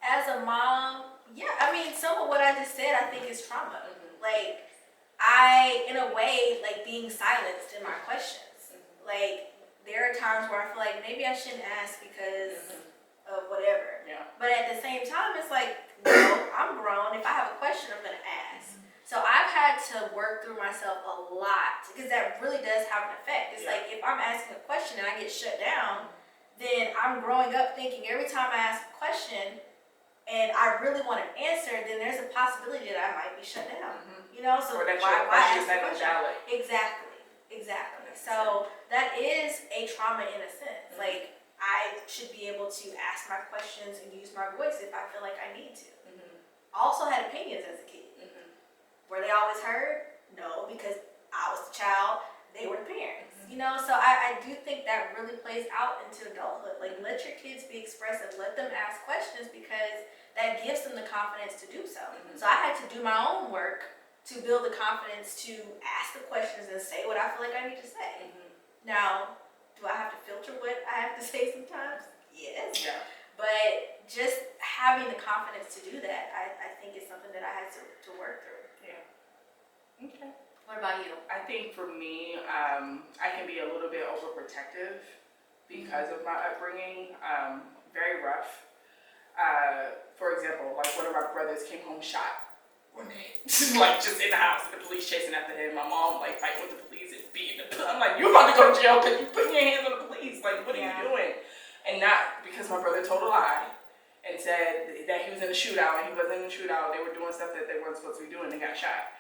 As a mom, yeah, I mean, some of what I just said, I think is trauma. Like, in a way, like being silenced in my questions. Like, there are times where I feel like maybe I shouldn't ask because of whatever. Yeah. But at the same time, it's like, no, I'm grown. If I have a question, I'm gonna ask. So I've had to work through myself a lot because that really does have an effect. It's like if I'm asking a question and I get shut down, then I'm growing up thinking every time I ask a question and I really want an answer, then there's a possibility that I might be shut down. You know, so or that why ask just a not question? valid. Exactly. So that is a trauma in a sense. Like, I should be able to ask my questions and use my voice if I feel like I need to. I also had opinions as a kid. Were they always heard? No, because I was the child, they were the parents. You know, so I do think that really plays out into adulthood. Like, let your kids be expressive, let them ask questions because that gives them the confidence to do so. So I had to do my own work to build the confidence to ask the questions and say what I feel like I need to say. Now, do I have to filter what I have to say sometimes? Yes. Yeah. But just having the confidence to do that, I think is something that I had to work through. Yeah. Okay. What about you? I think for me, I can be a little bit overprotective because of my upbringing. Very rough. For example, like one of our brothers came home shot one day, like just in the house, the police chasing after him. My mom like fighting with the police and beating the. I'm like, you about to go to jail because you putting your hands on the police. Like, what are you doing? And not because my brother told a lie and said that he was in a shootout and he wasn't in a shootout. They were doing stuff that they weren't supposed to be doing. They got shot.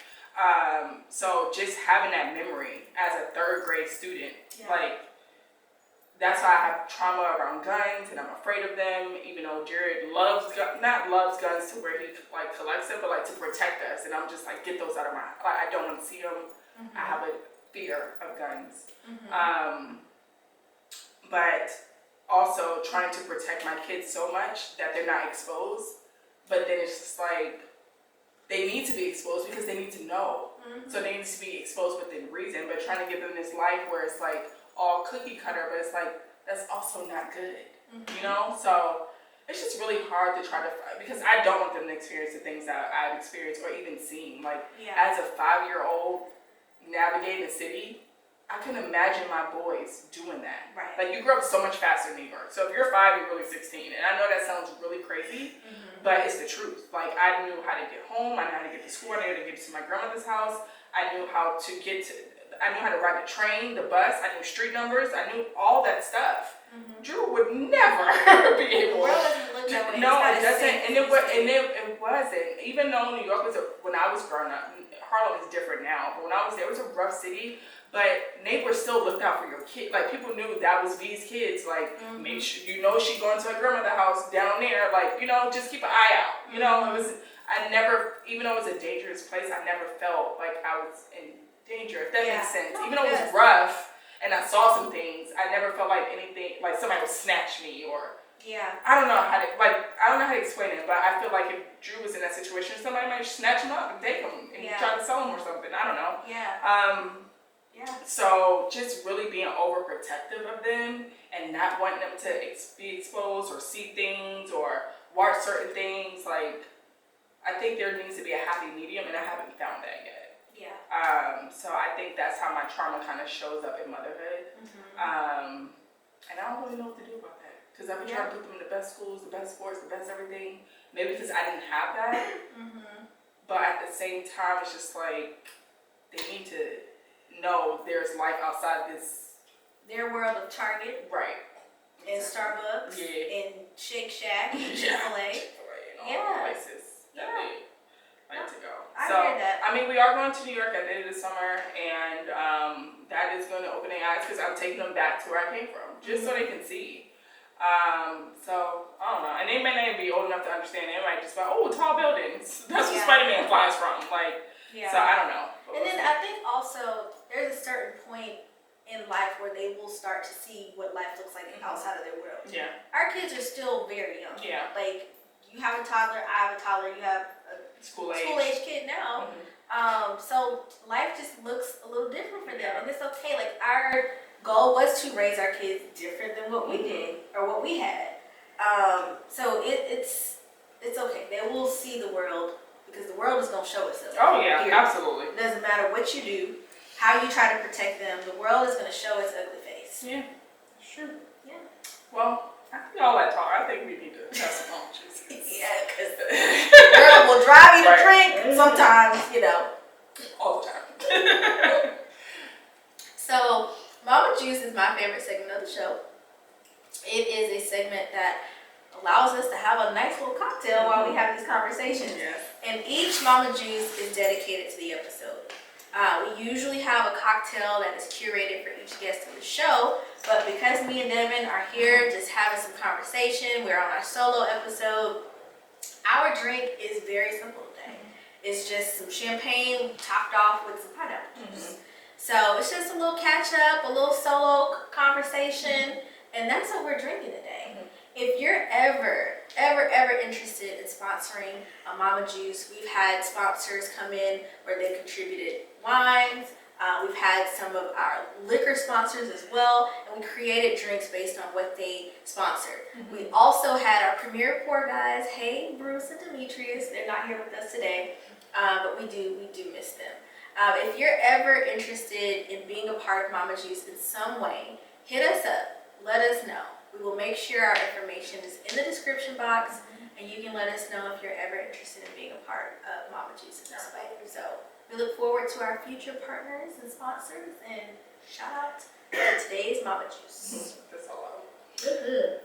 So just having that memory as a third grade student, like that's why I have trauma around guns and I'm afraid of them. Even though Jared loves guns to where he like collects them, but like to protect us. And I'm just like, get those out of my. Like, I don't want to see them. I have a fear of guns. But also trying to protect my kids so much that they're not exposed. But then it's just like they need to be exposed because they need to know. So they need to be exposed within reason. But trying to give them this life where it's like all cookie cutter, but it's like that's also not good. You know? So it's just really hard to try to because I don't want them to experience the things that I've experienced or even seen. Like as a 5-year-old navigating the city, I can imagine my boys doing that. Right. Like, you grew up so much faster in New York. So if you're 5, you're really 16. And I know that sounds really crazy, but it's the truth. Like, I knew how to get home. I knew how to get to school. I knew how to get to my grandmother's house. I knew how to I knew how to ride the train, the bus. I knew street numbers. I knew all that stuff. Drew would never be able. The world doesn't look that way. No, it doesn't. And it wasn't. Even though New York was when I was growing up, Harlem is different now. But when I was there, it was a rough city. But neighbors still looked out for your kid. Like, people knew that was V's kids. Like, make sure she going to her grandmother's house down there. Like, just keep an eye out. It was. I never, even though it was a dangerous place, I never felt like I was in danger. If that makes sense. Even though it was rough and I saw some things, I never felt like anything. Like somebody would snatch me or. I don't know how to explain it, but I feel like if Drew was in that situation, somebody might snatch him up and take him and try to sell him or something. I don't know. So just really being overprotective of them and not wanting them to be exposed or see things or watch certain things. Like, I think there needs to be a happy medium, and I haven't found that yet. So I think that's how my trauma kind of shows up in motherhood. And I don't really know what to do about that. Because I've been trying to put them in the best schools, the best sports, the best everything. Maybe because I didn't have that. But at the same time, it's just like they need to know there's life outside this. Their world of Target. Right. And Starbucks. And Shake Shack. And Chick-fil-A. And all the places that they like to go. I hear that. I mean, we are going to New York at the end of the summer, and that is going to open their eyes because I'm taking them back to where I came from, just so they can see. So, I don't know. And they may not even be old enough to understand. They might just be like, oh, tall buildings. That's where Spider-Man flies from. Like, so I don't know. And then I think also there's a certain point in life where they will start to see what life looks like outside of their world. Our kids are still very young. Like, you have a toddler, I have a toddler, you have a school age kid now. So life just looks a little different for them. And it's okay. Like, our goal was to raise our kids different than what we did or what we had. So it's okay. They will see the world because the world is gonna show itself. Oh yeah, Period. absolutely. It doesn't matter what you do, how you try to protect them. The world is gonna show its ugly face. Yeah, sure. Yeah. Well, after all that talk, I think we need to have some oranges. Yeah, because the world will drive you to drink sometimes, All the time. So, Mama Juice is my favorite segment of the show. It is a segment that allows us to have a nice little cocktail while we have these conversations. Yes. And each Mama Juice is dedicated to the episode. We usually have a cocktail that is curated for each guest of the show, but because me and Devin are here just having some conversation, we're on our solo episode, our drink is very simple today. It's just some champagne topped off with some pineapple juice. So it's just a little catch up, a little solo conversation, and that's what we're drinking today. If you're ever interested in sponsoring a Mama Juice, we've had sponsors come in where they contributed wines. We've had some of our liquor sponsors as well, and we created drinks based on what they sponsored. We also had our premier pour guys. Hey, Bruce and Demetrius. They're not here with us today, but we do miss them. If you're ever interested in being a part of Mama Juice in some way, hit us up. Let us know. We will make sure our information is in the description box, and you can let us know if you're ever interested in being a part of Mama Juice in this way. So we look forward to our future partners and sponsors, and shout out to today's Mama Juice. That's a lot.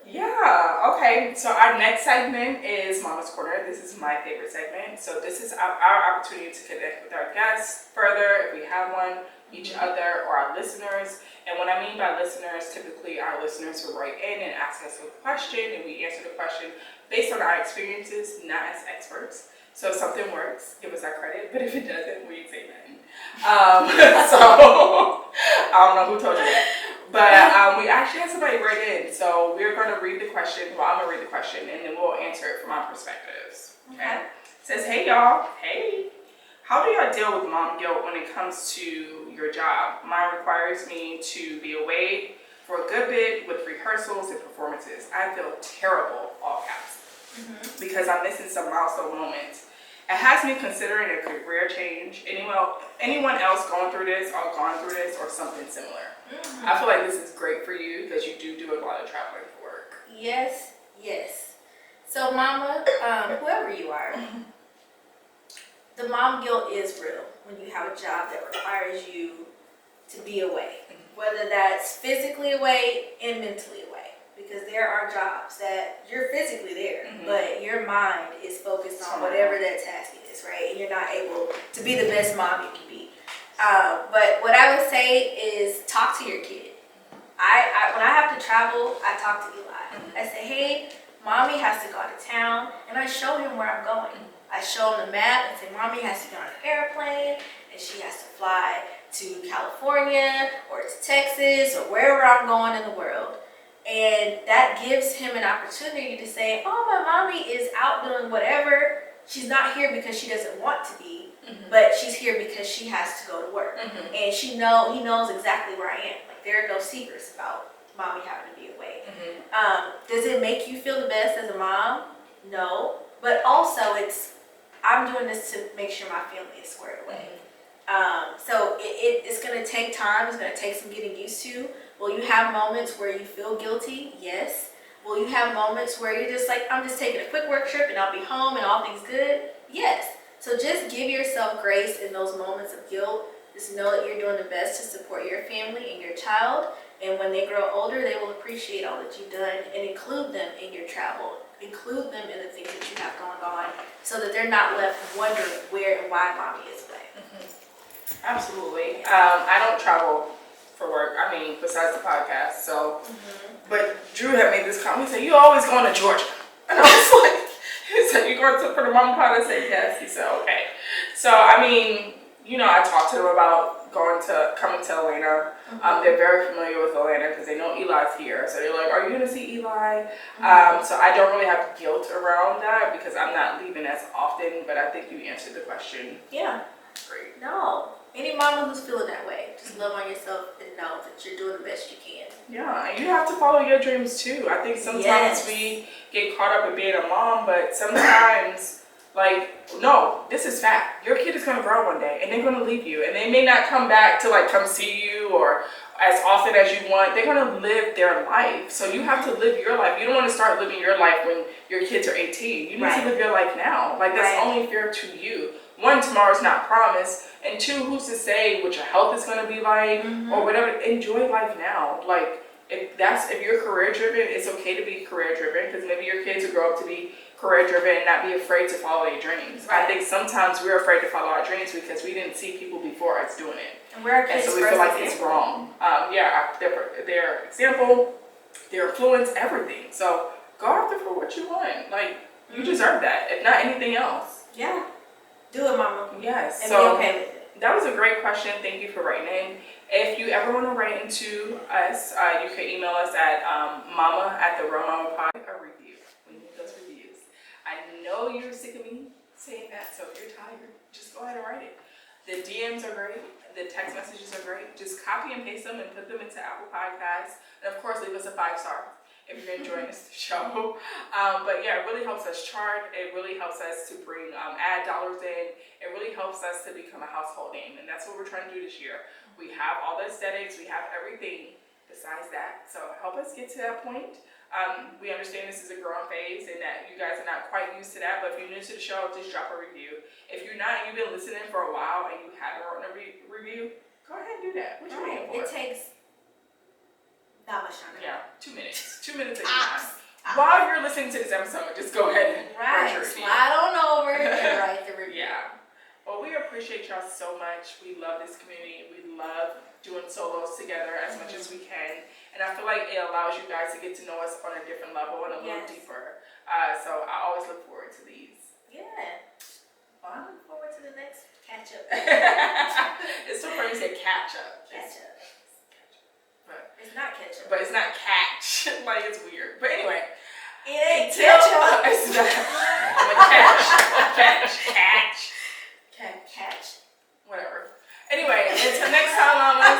Yeah, okay. So our next segment is Mama's Corner. This is my favorite segment. So this is our opportunity to connect with our guests further, if we have one, each other, or our listeners. And what I mean by listeners, typically our listeners will write in and ask us a question, and we answer the question based on our experiences, not as experts. So if something works, give us our credit, but if it doesn't, we ain't say nothing. So I don't know who told you that. But we actually had somebody write in, so we're going to read the question. Well, I'm going to read the question, and then we'll answer it from our perspectives. Okay? It says, hey y'all, hey. How do y'all deal with mom guilt when it comes to your job? Mine requires me to be away for a good bit with rehearsals and performances. I feel terrible, all caps, because I'm missing some milestone moments. It has me considering a career change. Anyone else going through this or gone through this or something similar? I feel like this is great for you because you do a lot of traveling for work. Yes. So Mama, whoever you are, the mom guilt is real when you have a job that requires you to be away, whether that's physically away and mentally away, because there are jobs that you're physically there, but your mind is focused on whatever that task is, right? And you're not able to be the best mom you can be. But what I would say is talk to your kid. When I have to travel, I talk to Eli. I say, hey, Mommy has to go out of town, and I show him where I'm going. I show him the map and say, Mommy has to get on an airplane, and she has to fly to California or to Texas or wherever I'm going in the world. And that gives him an opportunity to say, oh, my mommy is out doing whatever. She's not here because she doesn't want to be, but she's here because she has to go to work. And he knows exactly where I am. Like, there are no secrets about mommy having to be away. Does it make you feel the best as a mom? No. But also I'm doing this to make sure my family is squared away. So it's going to take time. It's going to take some getting used to. Will you have moments where you feel guilty? Yes. Will you have moments where you're just like, I'm just taking a quick work trip and I'll be home and all things good? Yes. So just give yourself grace in those moments of guilt. Just know that you're doing the best to support your family and your child. And when they grow older, they will appreciate all that you've done and include them in your travel. Include them in the things that you have going on so that they're not left wondering where and why mommy is away. Absolutely. I don't travel for work. I mean, besides the podcast. So, but Drew had made this comment. He said, "You always going to Georgia?" And I was like, "He said you going to for the mom pod?" I said, "Yes." He said, "Okay." So, I mean, I talked to them about coming to Atlanta. They're very familiar with Atlanta because they know Eli's here. So they're like, "Are you going to see Eli?" So I don't really have guilt around that because I'm not leaving as often. But I think you answered the question. Yeah. great. No. Any mama who's feeling that way, just love on yourself and know that you're doing the best you can. Yeah, and you have to follow your dreams too. I think sometimes we get caught up in being a mom, but sometimes, like, no, this is fact. Your kid is gonna grow one day, and they're gonna leave you, and they may not come back to like come see you or as often as you want. They're gonna live their life, so you have to live your life. You don't want to start living your life when your kids are 18. You need to live your life now. Like, that's only fair to you. One, tomorrow's not promised, and two, who's to say what your health is gonna be like or whatever. Enjoy life now. Like, if you're career driven, it's okay to be career driven, because maybe your kids will grow up to be career driven and not be afraid to follow your dreams. I think sometimes we're afraid to follow our dreams because we didn't see people before us doing it. And we're our kids' so we feel like it's wrong. Their example, their influence, everything. So go after for what you want. Like, you deserve that, if not anything else. Yeah. Do it, mama. Yes. And so be okay with it. that was a great question. Thank you for writing in. If you ever want to write into us, you can email us at mama@therealmamapod, a review. We need those reviews. I know you're sick of me saying that, so if you're tired, just go ahead and write it. The DMs are great. The text messages are great. Just copy and paste them and put them into Apple Podcasts. And of course, leave us a 5-star if you're enjoying this show. But yeah, it really helps us chart. It really helps us to bring ad dollars in. It really helps us to become a household name. And that's what we're trying to do this year. We have all the aesthetics. We have everything besides that. So help us get to that point. We understand this is a growing phase and that you guys are not quite used to that. But if you're new to the show, just drop a review. If you're not, you've been listening for a while and you haven't written a review, go ahead and do that. What you waiting for? It takes not much time. Yeah, 2 minutes. 2 minutes of your time. While you're listening to this episode, just go ahead and write your review. Slide on over and write the review. Yeah. Well, we appreciate y'all so much. We love this community. We love doing solos together as much as we can. And I feel like it allows you guys to get to know us on a different level and a little deeper. So I always look forward to these. Yeah. Well, I look forward to the next catch up. It's so funny you say catch up. Catch up. But it's not ketchup. But it's not catch. Like, it's weird. But anyway. It ain't ketchup. It's not. I'm a catch. Catch. Whatever. Anyway, until next time, mamas.